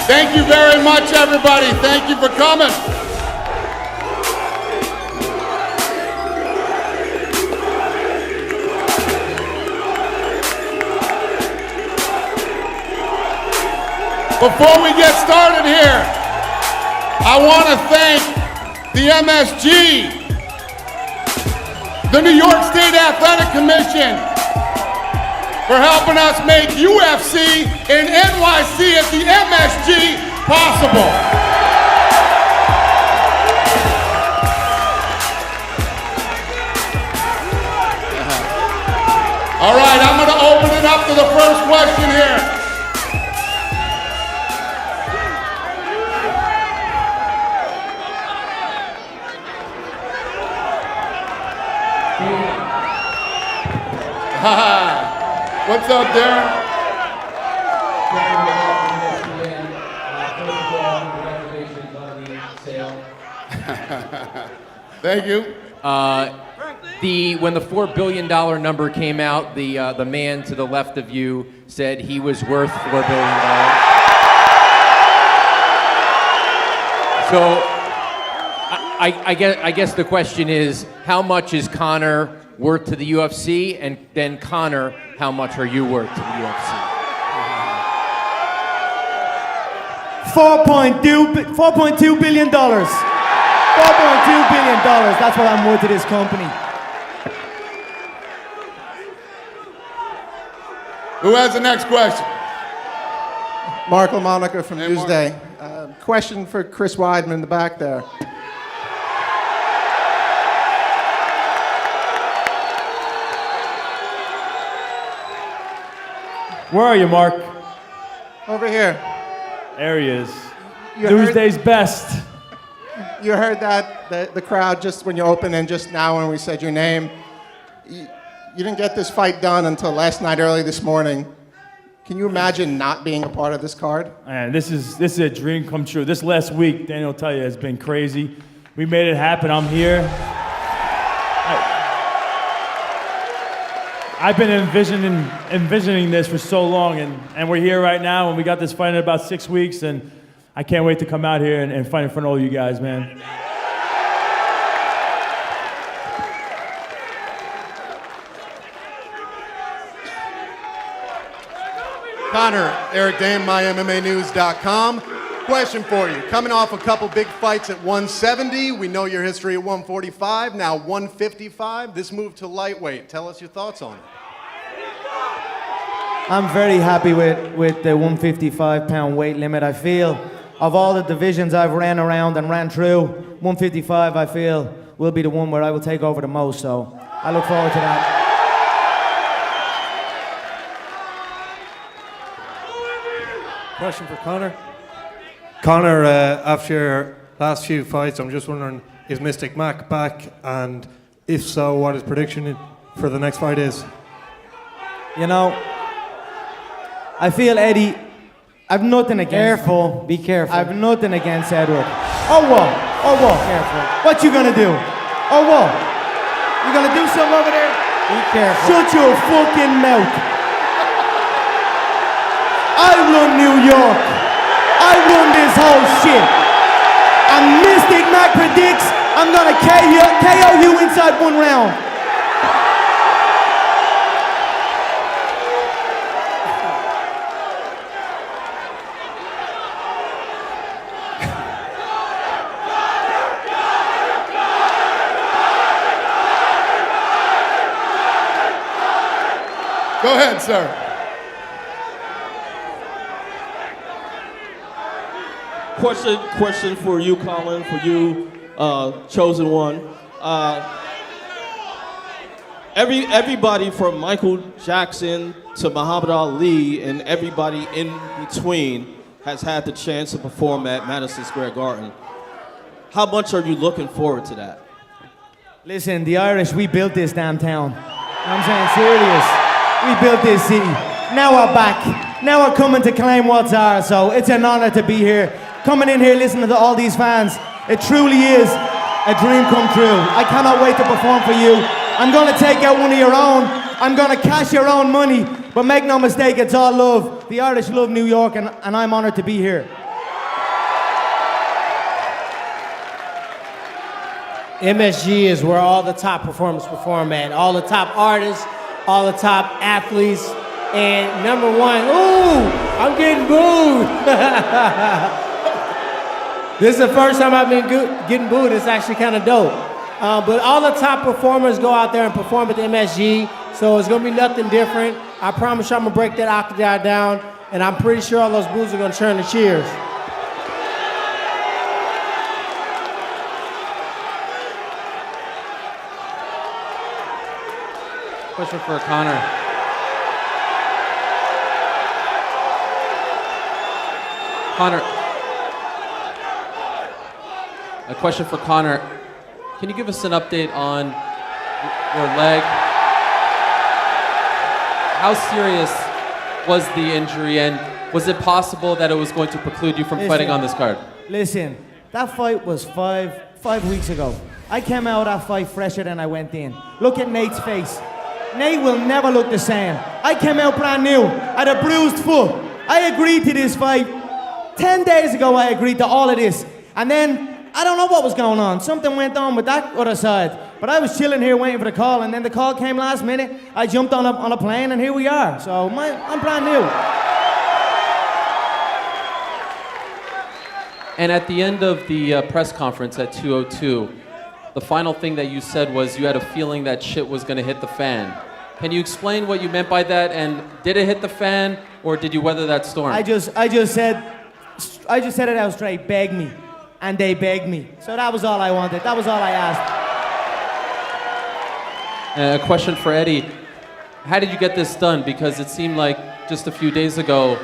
Thank you very much, everybody. Thank you for coming. Before we get started here, I want to thank the MSG, the New York State Athletic Commission, for helping us make UFC and NYC at the MSG possible. All right, I'm going to open it up to the first question here. What's up, Darren? Thank you. When the $4 billion number came out, the man to the left of you said he was worth $4 billion. So I guess the question is, how much is Conor worth to the UFC, and then Conor, how much are you worth to the UFC? $4.2 billion. $4.2 billion. That's what I'm worth to this company. Who has the next question? Mark LaMonica from Newsday. Question for Chris Weidman in the back there. Where are you, Mark? Over here. There he is. You Newsday's best. You heard that, the crowd, just when you opened and just now when we said your name. You didn't get this fight done until last night, early this morning. Can you imagine not being a part of this card? Man, this is a dream come true. This last week, Daniel will tell you, has been crazy. We made it happen. I'm here. I've been envisioning this for so long, and we're here right now, and we got this fight in about 6 weeks, and I can't wait to come out here and fight in front of all you guys, man. Conor, Eric Dame, MyMMAnews.com. Question for you. Coming off a couple big fights at 170, we know your history at 145, now 155. This move to lightweight. Tell us your thoughts on it. I'm very happy with the 155-pound weight limit. I feel of all the divisions I've ran around and ran through, 155 I feel will be the one where I will take over the most. So I look forward to that. Question for Conor. Conor, after your last few fights, I'm just wondering, is Mystic Mac back? And if so, what his prediction for the next fight is? You know, I feel Eddie, I've nothing against... Careful, be careful. I've nothing against Edward. Oh what? Oh what? Careful. What you gonna do? Oh what? You gonna do something over there? Be careful. Shut your fucking mouth. I run New York. I run this whole shit. And Mystic Mac predicts I'm gonna KO you inside 1 round. Go ahead, sir. Question for you, Colin, for you, chosen one. Everybody from Michael Jackson to Muhammad Ali and everybody in between has had the chance to perform at Madison Square Garden. How much are you looking forward to that? Listen, the Irish, we built this damn town. I'm saying serious. We built this city. Now we're back. Now we're coming to claim what's ours, so it's an honor to be here. Coming in here listening to all these fans. It truly is a dream come true. I cannot wait to perform for you. I'm gonna take out one of your own. I'm gonna cash your own money, but make no mistake, it's all love. The Irish love New York, and I'm honored to be here. MSG is where all the top performers perform at. All the top artists, all the top athletes. And number one, ooh, I'm getting booed. This is the first time I've been getting booed. It's actually kind of dope. But all the top performers go out there and perform at the MSG, so it's gonna be nothing different. I promise you I'm gonna break that octagon down, and I'm pretty sure all those boos are gonna turn to cheers. Question for Conor. Conor, a question for Conor. Can you give us an update on your leg? How serious was the injury, and was it possible that it was going to preclude you from fighting on this card? Listen, that fight was five weeks ago. I came out of that fight fresher than I went in. Look at Nate's face. Nate will never look the same. I came out brand new. I had a bruised foot. I agreed to this fight. 10 days ago, I agreed to all of this. And then, I don't know what was going on. Something went on with that other side. But I was chilling here waiting for the call, and then the call came last minute. I jumped on a plane, and here we are. So I'm brand new. And at the end of the press conference at 2:02, the final thing that you said was you had a feeling that shit was gonna hit the fan. Can you explain what you meant by that? And did it hit the fan, or did you weather that storm? I just said it out straight, beg me. And they begged me. So that was all I wanted. That was all I asked. A question for Eddie. How did you get this done? Because it seemed like just a few days ago,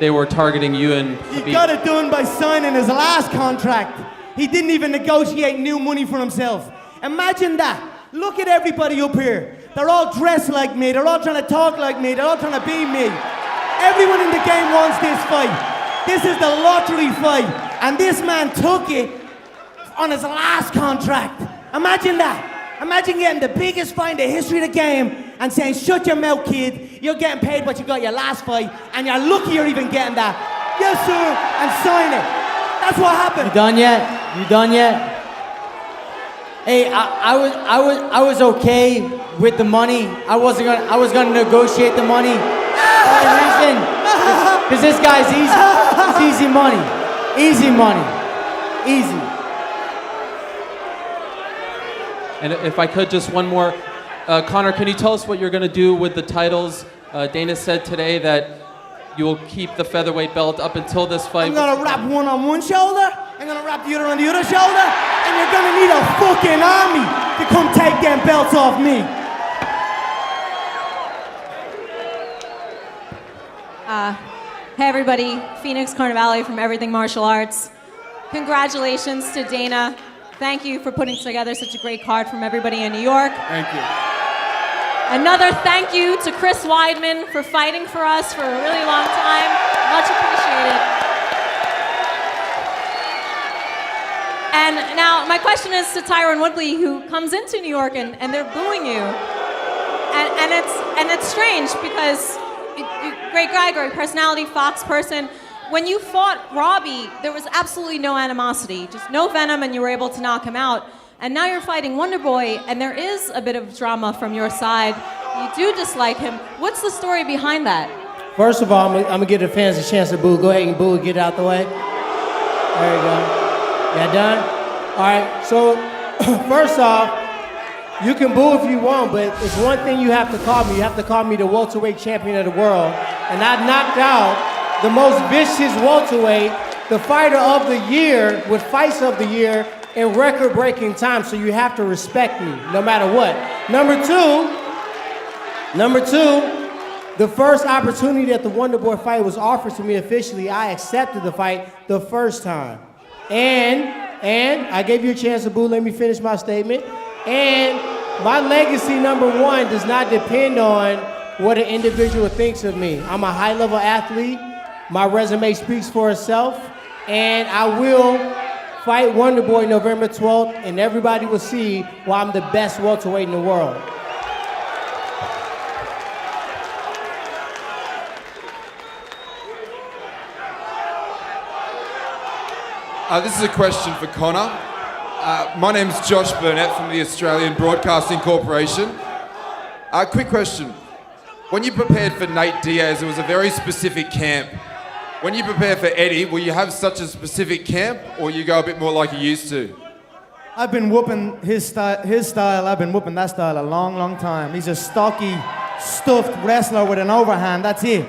they were targeting you and... He got it done by signing his last contract. He didn't even negotiate new money for himself. Imagine that. Look at everybody up here. They're all dressed like me. They're all trying to talk like me. They're all trying to be me. Everyone in the game wants this fight. This is the lottery fight. And this man took it on his last contract. Imagine that. Imagine getting the biggest fight in the history of the game and saying, shut your mouth, kid. You're getting paid what you got your last fight, and you're lucky you're even getting that. Yes, sir, and sign it. That's what happened. You done yet? You done yet? Hey, I was okay with the money. I was gonna negotiate the money. Because this guy's easy. It's easy money. Easy money. Easy. And if I could, just one more. Conor, can you tell us what you're going to do with the titles? Dana said today that you will keep the featherweight belt up until this fight. I'm going to wrap one on one shoulder, I'm going to wrap the other on the other shoulder, and you're going to need a fucking army to come take them belts off me. Hey everybody, Phoenix Carnivale from Everything Martial Arts. Congratulations to Dana. Thank you for putting together such a great card from everybody in New York. Thank you. Another thank you to Chris Weidman for fighting for us for a really long time. Much appreciated. And now my question is to Tyron Woodley, who comes into New York and they're booing you. And it's strange because great guy, great personality, Fox person. When you fought Robbie, there was absolutely no animosity, just no venom, and you were able to knock him out. And now you're fighting Wonder Boy, and there is a bit of drama from your side. You do dislike him. What's the story behind that? First of all, I'm gonna give the fans a chance to boo. Go ahead and boo, get it out the way. There you go. Yeah, done? All right, so first off, you can boo if you want, but it's one thing you have to call me. You have to call me the welterweight champion of the world. And I knocked out the most vicious welterweight, the fighter of the year, with fights of the year, in record-breaking time, so you have to respect me, no matter what. Number two, the first opportunity that the Wonder Boy fight was offered to me officially, I accepted the fight the first time. And I gave you a chance to boo, let me finish my statement. And my legacy, number one, does not depend on what an individual thinks of me. I'm a high-level athlete. My resume speaks for itself, and I will fight Wonder Boy November 12th, and everybody will see why I'm the best welterweight in the world. This is a question for Conor. My name's Josh Burnett from the Australian Broadcasting Corporation. Quick question. When you prepared for Nate Diaz, it was a very specific camp. When you prepare for Eddie, will you have such a specific camp, or you go a bit more like you used to? I've been whooping his style. I've been whooping that style a long, long time. He's a stocky, stuffed wrestler with an overhand. That's it.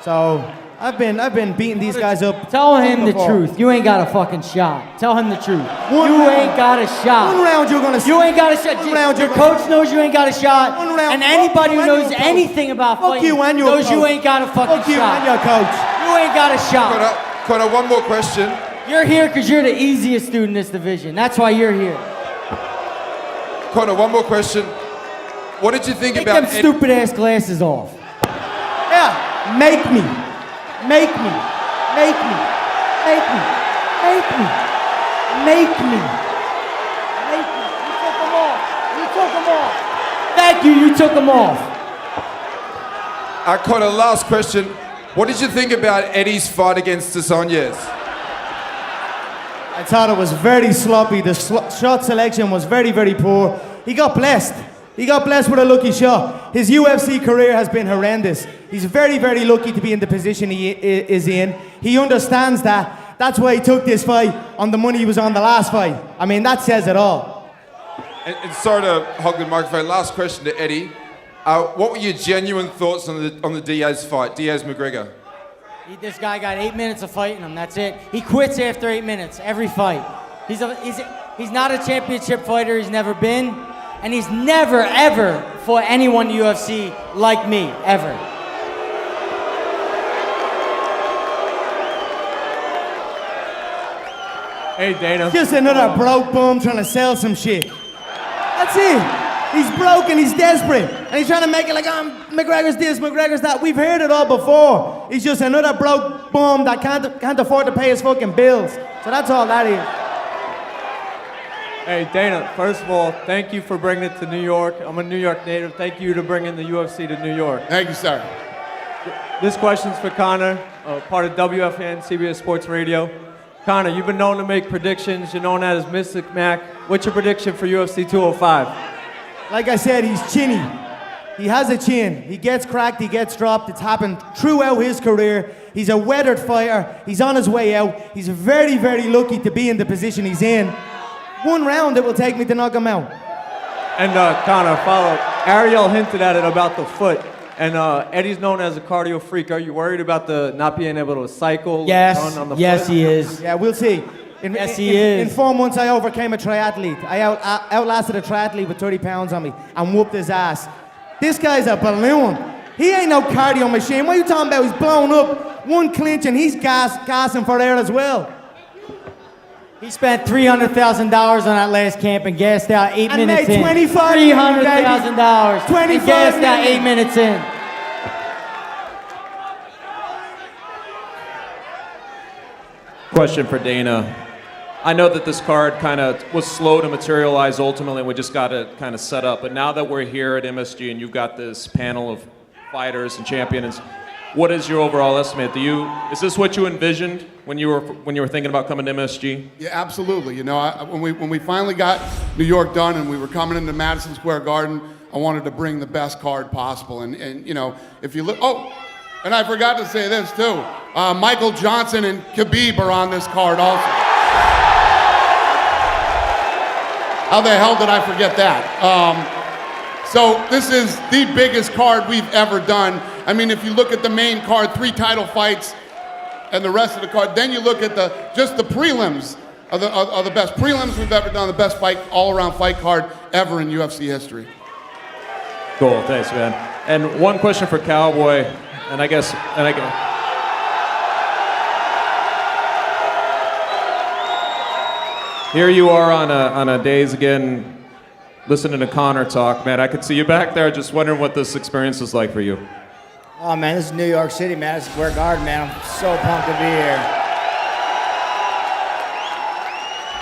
So I've been beating these guys up. Tell him the before. truth. You ain't got a fucking shot. Tell him the truth. You ain't got a shot. One round you're gonna. You ain't got a shot. One round Your you're coach knows you ain't got a shot. One round. And anybody who Fuck knows you and your anything about Fuck fighting you and your knows you coach. ain't got a fucking Fuck you shot. and your coach. You ain't got a shot. Conor, one more question. You're here because you're the easiest dude in this division. That's why you're here. Conor, one more question. What did you think Take about them stupid ass glasses off. Yeah. Make me. Make me. Make me. Make me. Make me. Make me. Make me. You took them off. You took them off. Thank you. You took them off. Conor, last question. What did you think about Eddie's fight against Sonya's? I thought it was very sloppy. The shot selection was very, very poor. He got blessed. He got blessed with a lucky shot. His UFC career has been horrendous. He's very, very lucky to be in the position he is in. He understands that. That's why he took this fight on the money he was on the last fight. I mean, that says it all. And sorry to hog the microphone. Last question to Eddie. What were your genuine thoughts on the Diaz fight, Diaz-McGregor? This guy got 8 minutes of fighting him. That's it. He quits after 8 minutes every fight. He's not a championship fighter. He's never been, and he's never ever fought anyone in the UFC like me ever. Hey, Dana. Just another broke bum trying to sell some shit. That's it. He's broke and he's desperate. And he's trying to make it like, McGregor's this, McGregor's that. We've heard it all before. He's just another broke bum that can't afford to pay his fucking bills. So that's all that is. Hey, Dana, first of all, thank you for bringing it to New York. I'm a New York native. Thank you to bringing the UFC to New York. Thank you, sir. This question's for Conor, part of WFN, CBS Sports Radio. Conor, you've been known to make predictions. You're known as Mystic Mac. What's your prediction for UFC 205? Like I said, he's chinny. He has a chin. He gets cracked, he gets dropped. It's happened throughout his career. He's a weathered fighter. He's on his way out. He's very, very lucky to be in the position he's in. One round it will take me to knock him out. And Conor, follow. Ariel hinted at it about the foot. And Eddie's known as a cardio freak. Are you worried about the not being able to cycle on the Yes, foot? he is. Yeah, we'll see. Yes, he is. In 4 months, I overcame a triathlete. I outlasted a triathlete with 30 pounds on me and whooped his ass. This guy's a balloon. He ain't no cardio machine. What are you talking about? He's blown up, one clinch, and he's gassing for air as well. He spent $300,000 on that last camp and gassed out 8 And minutes made in. $25 $300,000. And gassed out 8 minutes in. Question for Dana. I know that this card kind of was slow to materialize ultimately, we just got it kind of set up. But now that we're here at MSG and you've got this panel of fighters and champions, what is your overall estimate? Is this what you envisioned when you were thinking about coming to MSG? Yeah, absolutely. You know, when we finally got New York done and we were coming into Madison Square Garden, I wanted to bring the best card possible. And you know, if you look, and I forgot to say this too. Michael Johnson and Khabib are on this card also. How the hell did I forget that? So this is the biggest card we've ever done. I mean, if you look at the main card, 3 title fights, and the rest of the card, then you look at just the prelims are the best prelims we've ever done, the best all-around fight card ever in UFC history. Cool, thanks, man. And one question for Cowboy, and I guess. Here you are on a days again, listening to Conor talk, man. I could see you back there, just wondering what this experience is like for you. Oh man, this is New York City, man. This is Square Garden, man. I'm so pumped to be here.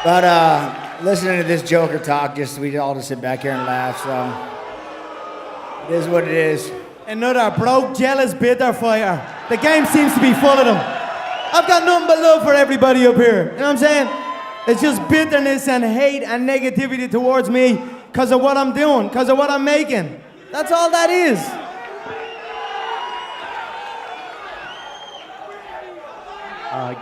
But listening to this Joker talk, we all just sit back here and laugh. So it is what it is. Another broke, jealous, bitter fighter. The game seems to be full of them. I've got nothing but love for everybody up here. You know what I'm saying? It's just bitterness and hate and negativity towards me because of what I'm doing, because of what I'm making. That's all that is.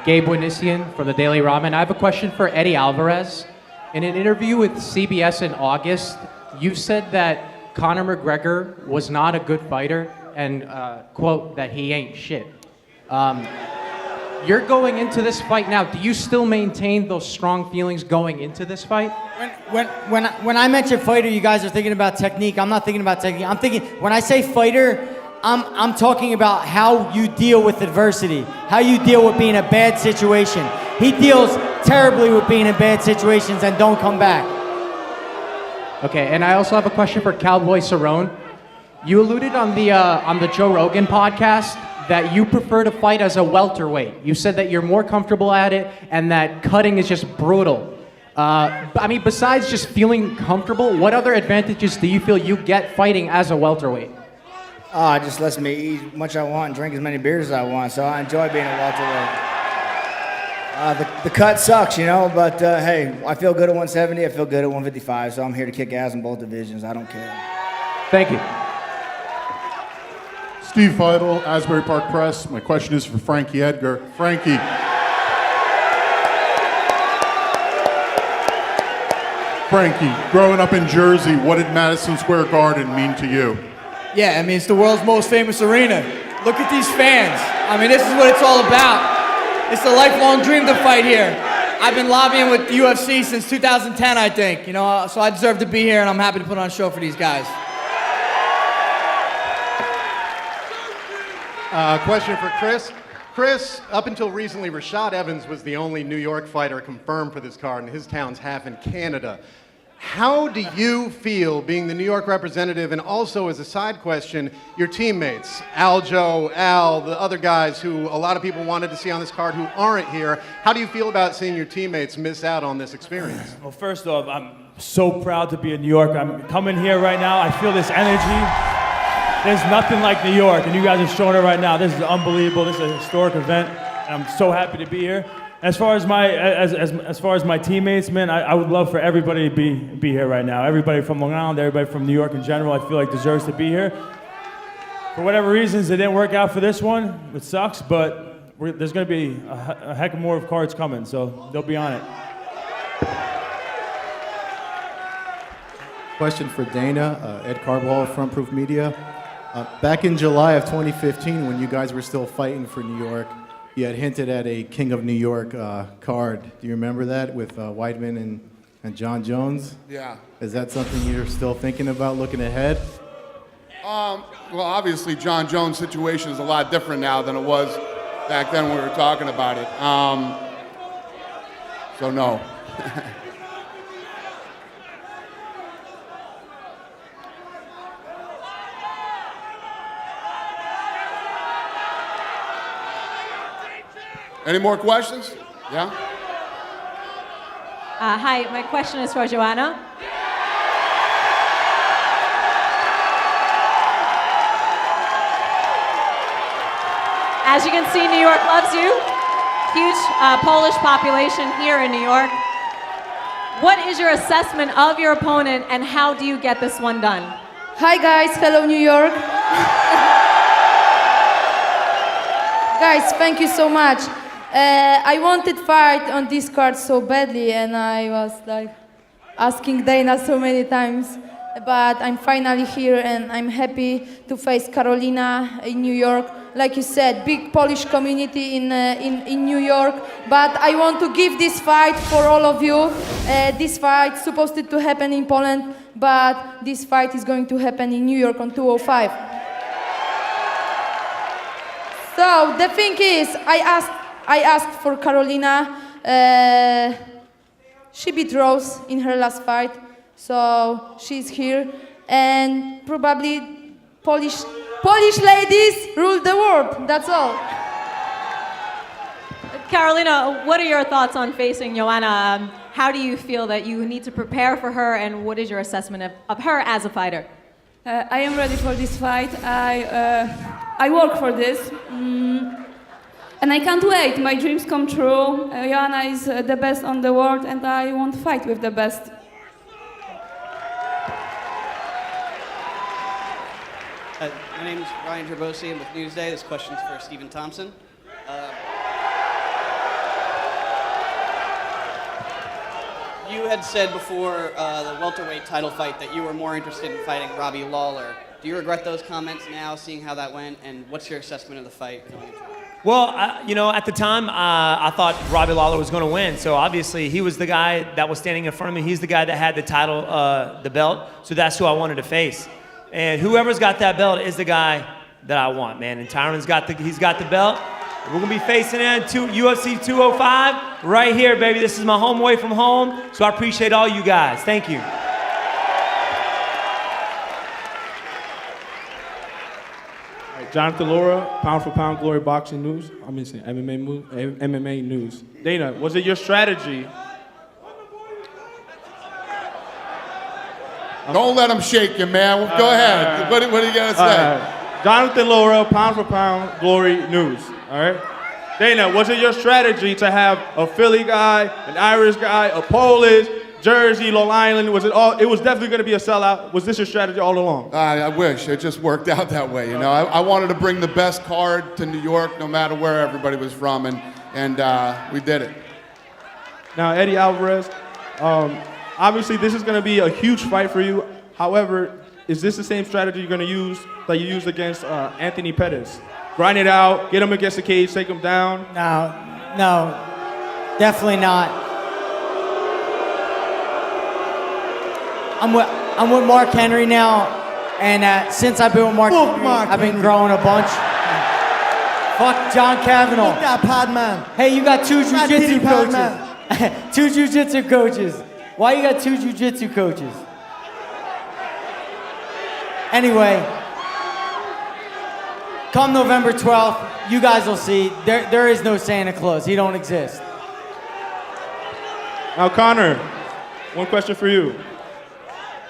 Gabe Winisian from the Daily Ramen. I have a question for Eddie Alvarez. In an interview with CBS in August, you said that Conor McGregor was not a good fighter and, quote, that he ain't shit. You're going into this fight now. Do you still maintain those strong feelings going into this fight? When I mention fighter, you guys are thinking about technique. I'm not thinking about technique. I'm thinking, when I say fighter, I'm talking about how you deal with adversity, how you deal with being in a bad situation. He deals terribly with being in bad situations and don't come back. Okay, and I also have a question for Cowboy Cerrone. You alluded on the Joe Rogan podcast that you prefer to fight as a welterweight. You said that you're more comfortable at it and that cutting is just brutal. I mean, besides just feeling comfortable, what other advantages do you feel you get fighting as a welterweight? It just lets me eat as much as I want and drink as many beers as I want, so I enjoy being a welterweight. The cut sucks, you know, but hey, I feel good at 170, I feel good at 155, so I'm here to kick ass in both divisions. I don't care. Thank you. Steve Feudal, Asbury Park Press. My question is for Frankie Edgar. Frankie. Frankie, growing up in Jersey, what did Madison Square Garden mean to you? Yeah, I mean, it's the world's most famous arena. Look at these fans. I mean, this is what it's all about. It's a lifelong dream to fight here. I've been lobbying with the UFC since 2010, I think. You know, so I deserve to be here, and I'm happy to put on a show for these guys. Question for Chris. Chris, up until recently, Rashad Evans was the only New York fighter confirmed for this card, and his town's half in Canada. How do you feel being the New York representative, and also, as a side question, your teammates, Aljo, Al, the other guys who a lot of people wanted to see on this card who aren't here? How do you feel about seeing your teammates miss out on this experience? Well, first off, I'm so proud to be in New York. I'm coming here right now. I feel this energy. There's nothing like New York, and you guys are showing it right now. This is unbelievable. This is a historic event, and I'm so happy to be here. As far as my teammates, man, I would love for everybody to be here right now. Everybody from Long Island, everybody from New York in general, I feel like deserves to be here. For whatever reasons, it didn't work out for this one. It sucks, but there's going to be a heck of more of cards coming, so they'll be on it. Question for Dana, Ed Carball, Front Proof Media. Back in July of 2015, when you guys were still fighting for New York, you had hinted at a King of New York card. Do you remember that with Weidman and John Jones? Yeah. Is that something you're still thinking about looking ahead? Well, obviously, John Jones' situation is a lot different now than it was back then when we were talking about it. So no. Any more questions? Yeah? Hi, my question is for Joanna. As you can see, New York loves you. Huge Polish population here in New York. What is your assessment of your opponent, and how do you get this one done? Hi guys, hello New York. Guys, thank you so much. I wanted fight on this card so badly, and I was like asking Dana so many times, but I'm finally here and I'm happy to face Carolina in New York. Like you said, big Polish community in New York, but I want to give this fight for all of you. This fight supposed to happen in Poland, but this fight is going to happen in New York on 205. So the thing is, I asked for Carolina. She beat Rose in her last fight, so she's here, and probably Polish ladies rule the world. That's all. Carolina, what are your thoughts on facing Joanna? How do you feel that you need to prepare for her, and what is your assessment of her as a fighter? I am ready for this fight. I work for this. And I can't wait. My dreams come true. Joanna is the best on the world, and I want to fight with the best. My name is Ryan Gerbosi. I'm with Newsday. This question's for Stephen Thompson. You had said before the welterweight title fight that you were more interested in fighting Robbie Lawler. Do you regret those comments now, seeing how that went? And what's your assessment of the fight going into it? Well, at the time, I thought Robbie Lawler was going to win. So obviously, he was the guy that was standing in front of me. He's the guy that had the title, the belt. So that's who I wanted to face. And whoever's got that belt is the guy that I want, man. And Tyron's got the belt. We're gonna be facing in UFC 205 right here, baby. This is my home away from home. So I appreciate all you guys. Thank you. Jonathan Laura, Pound for Pound Glory Boxing News. I'm saying MMA News. Dana, was it your strategy? Don't let him shake you, man. Go ahead. What do you got to say? Jonathan Laura, Pound for Pound Glory News. All right. Dana, was it your strategy to have a Philly guy, an Irish guy, a Polish, Jersey, Long Island? Was it all? It was definitely going to be a sellout. Was this your strategy all along? I wish it just worked out that way. You know, I wanted to bring the best card to New York, no matter where everybody was from, and we did it. Now, Eddie Alvarez, obviously this is going to be a huge fight for you. However, is this the same strategy you're going to use that you used against Anthony Pettis? Grind it out, get him against the cage, take him down? No, definitely not. I'm with Mark Henry now, and since I've been with Mark Henry, I've been growing a bunch. Fuck John Kavanaugh. Fuck that pad man. Hey, you got two jiu-jitsu coaches. Two jiu-jitsu coaches. Why you got two jiu-jitsu coaches? Anyway, come November 12th, you guys will see. There is no Santa Claus. He don't exist. Now, Conor, one question for you.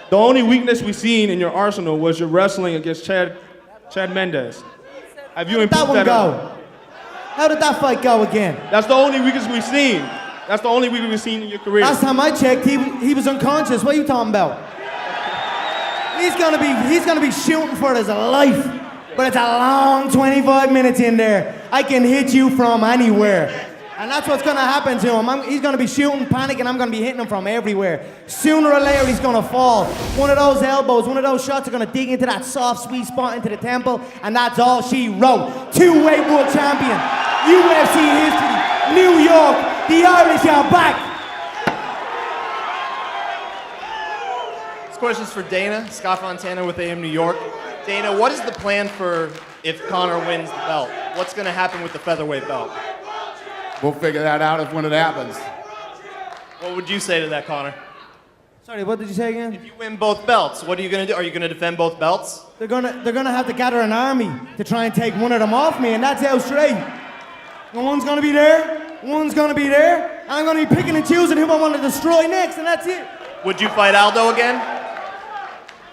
The only weakness we've seen in your arsenal was your wrestling against Chad Mendes. Have you improved that? How did that fight go again? That's the only weakness we've seen. That's the only weakness we've seen in your career. Last time I checked, he was unconscious. What are you talking about? He's gonna be shooting for his life. But it's a long 25 minutes in there. I can hit you from anywhere. And that's what's gonna happen to him. He's gonna be shooting, panicking, I'm gonna be hitting him from everywhere. Sooner or later, he's gonna fall. One of those elbows, one of those shots are gonna dig into that soft, sweet spot into the temple, and that's all she wrote. Two-weight world champion, UFC history, New York, the Irish are back. This question's for Dana, Scott Fontana with AM New York. Dana, what is the plan for if Conor wins the belt? What's gonna happen with the featherweight belt? We'll figure that out when it happens. What would you say to that, Conor? Sorry, what did you say again? If you win both belts, what are you gonna do? Are you gonna defend both belts? They're gonna have to gather an army to try and take one of them off me, and that's how straight. One's gonna be there, one's gonna be there. I'm gonna be picking and choosing who I want to destroy next, and that's it. Would you fight Aldo again?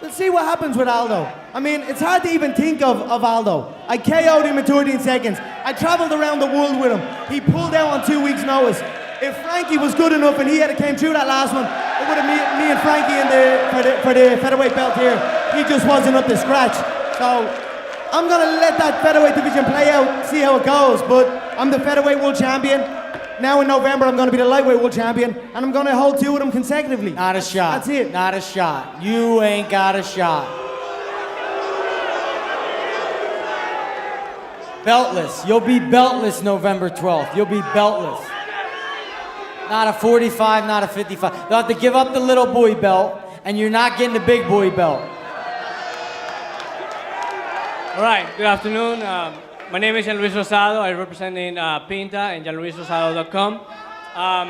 Let's see what happens with Aldo. I mean, it's hard to even think of Aldo. I KO'd him in 13 seconds. I traveled around the world with him. He pulled out on 2 weeks' notice. If Frankie was good enough and he had came through that last one, it would have me and Frankie for the featherweight belt here. He just wasn't up to scratch. So I'm gonna let that featherweight division play out, see how it goes. But I'm the featherweight world champion. Now in November, I'm going to be the lightweight world champion, and I'm going to hold two of them consecutively. Not a shot. That's it. Not a shot. You ain't got a shot. Beltless. You'll be beltless November 12th. You'll be beltless. Not a 45, not a 55. You'll have to give up the little boy belt, and you're not getting the big boy belt. All right, good afternoon. My name is Jean Luis Rosado. I represent in Pinta and JeanLuisRosado.com.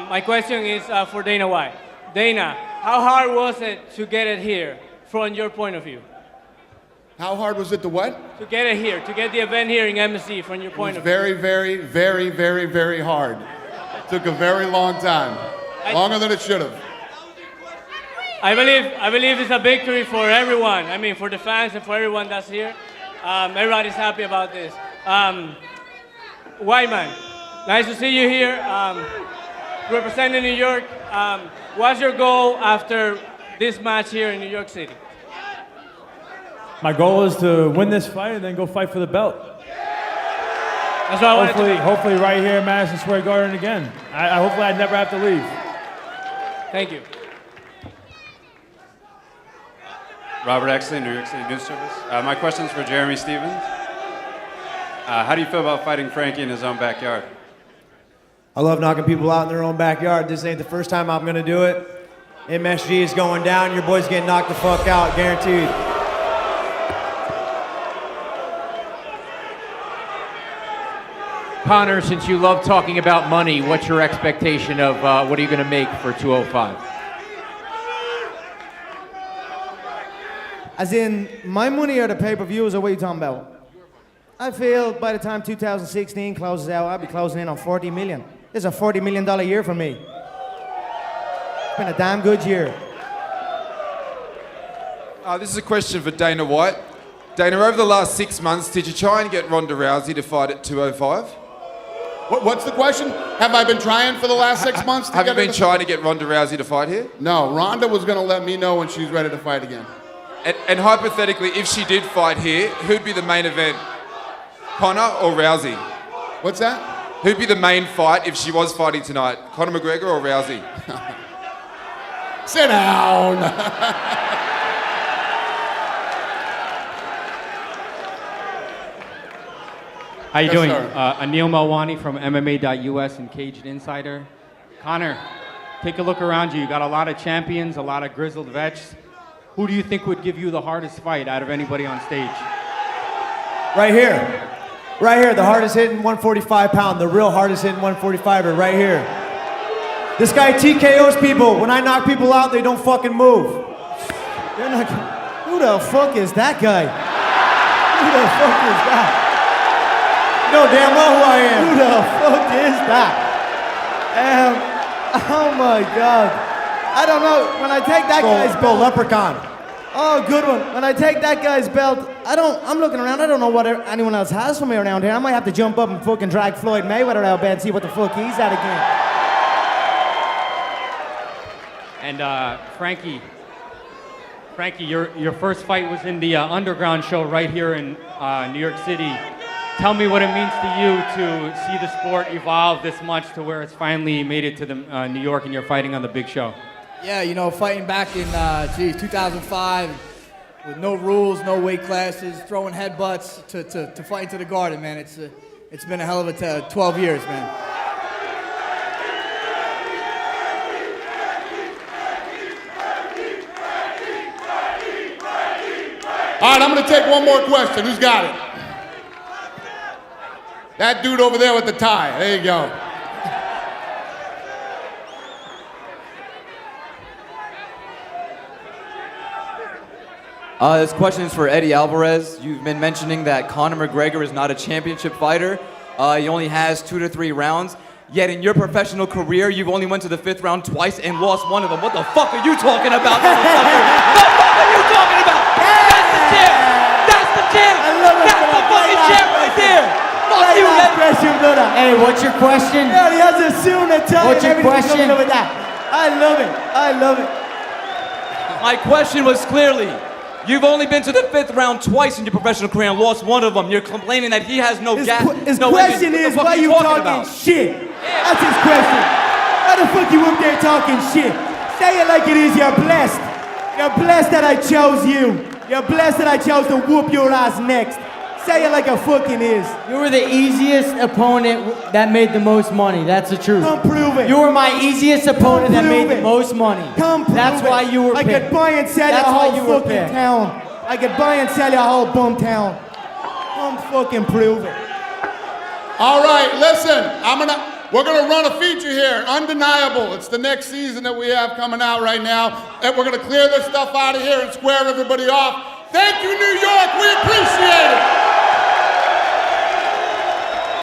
My question is for Dana White. Dana, how hard was it to get it here from your point of view? How hard was it to what? To get it here, to get the event here in MSC from your point of view. Very, very, very, very, very hard. It took a very long time. Longer than it should have. I believe it's a victory for everyone. I mean, for the fans and for everyone that's here. Everybody's happy about this. Wyman, nice to see you here. Representing New York. What's your goal after this match here in New York City? My goal is to win this fight and then go fight for the belt. That's what I wanted to know. Hopefully right here in Madison Square Garden again. Hopefully I never have to leave. Thank you. Robert Exley, New York City News Service. My question is for Jeremy Stevens. How do you feel about fighting Frankie in his own backyard? I love knocking people out in their own backyard. This ain't the first time I'm gonna do it. MSG is going down. Your boy's getting knocked the fuck out, guaranteed. Conor, since you love talking about money, what's your expectation of what are you going to make for 205? As in, my money or the pay-per-views, or what are you talking about? I feel by the time 2016 closes out, I'll be closing in on 40 million. This is a $40 million year for me. It's been a damn good year. This is a question for Dana White. Dana, over the last 6 months, did you try and get Ronda Rousey to fight at 205? What's the question? Have I been trying for the last 6 months? Have you been trying to get Ronda Rousey to fight here? No, Ronda was going to let me know when she's ready to fight again. And hypothetically, if she did fight here, who'd be the main event? Conor or Rousey? What's that? Who'd be the main fight if she was fighting tonight? Conor McGregor or Rousey? Sit down. How you Yes, doing? sir. Anil Malwani from MMA.us and Caged Insider. Conor, take a look around you. You got a lot of champions, a lot of grizzled vets. Who do you think would give you the hardest fight out of anybody on stage? Right here. Right here, the hardest hitting 145 pound, the real hardest hitting 145er, right here. This guy TKOs people. When I knock people out, they don't fucking move. They're not. Who the fuck is that guy? Who the fuck is that? You know damn well who I am. Who the fuck is that? Oh my God. I don't know. When I take that guy's belt, Leprechaun. Oh, good one. When I take that guy's belt, I'm looking around. I don't know what anyone else has for me around here. I might have to jump up and fucking drag Floyd Mayweather out bed and see what the fuck he's at again. And Frankie, your first fight was in the Underground show right here in New York City. Tell me what it means to you to see the sport evolve this much to where it's finally made it to the New York and you're fighting on the big show. Yeah, you know, fighting back in 2005 with no rules, no weight classes, throwing headbutts to fight into the Garden, man. It's been a hell of a 12 years, man. All right, I'm going to take one more question. Who's got it? That dude over there with the tie. There you go. This question is for Eddie Alvarez. You've been mentioning that Conor McGregor is not a championship fighter. He only has 2 to 3 rounds. Yet in your professional career, you've only went to the 5th round twice and lost one of them. What the fuck are you talking about, motherfucker? What the fuck are you talking about? That's the champ! That's the champ! That's the fucking champ right there! Fuck you, man! Hey, what's your question? Yeah, he has a soon to tell What's you your everything question? coming up with that. I love it. I love it. My question was clearly, you've only been to the 5th round twice in your professional career and lost one of them. You're complaining that he has no gap. His no question engine. is, What the fuck why are you talking talking about? shit? That's his question. Why the fuck you up there talking shit? Say it like it is, you're blessed. You're blessed that I chose you. You're blessed that I chose to whoop your ass next. Say it like a fucking is. You were the easiest opponent that made the most money. That's the truth. Come prove it. You were my easiest opponent that made the most money. Come prove That's it. why you were I picked. could buy and sell That's your why whole you were fucking picked. town. I could buy and sell your whole bum town. Come fucking prove it. All right, listen. We're gonna run a feature here, Undeniable. It's the next season that we have coming out right now. And we're gonna clear this stuff out of here and square everybody off. Thank you, New York. We appreciate it.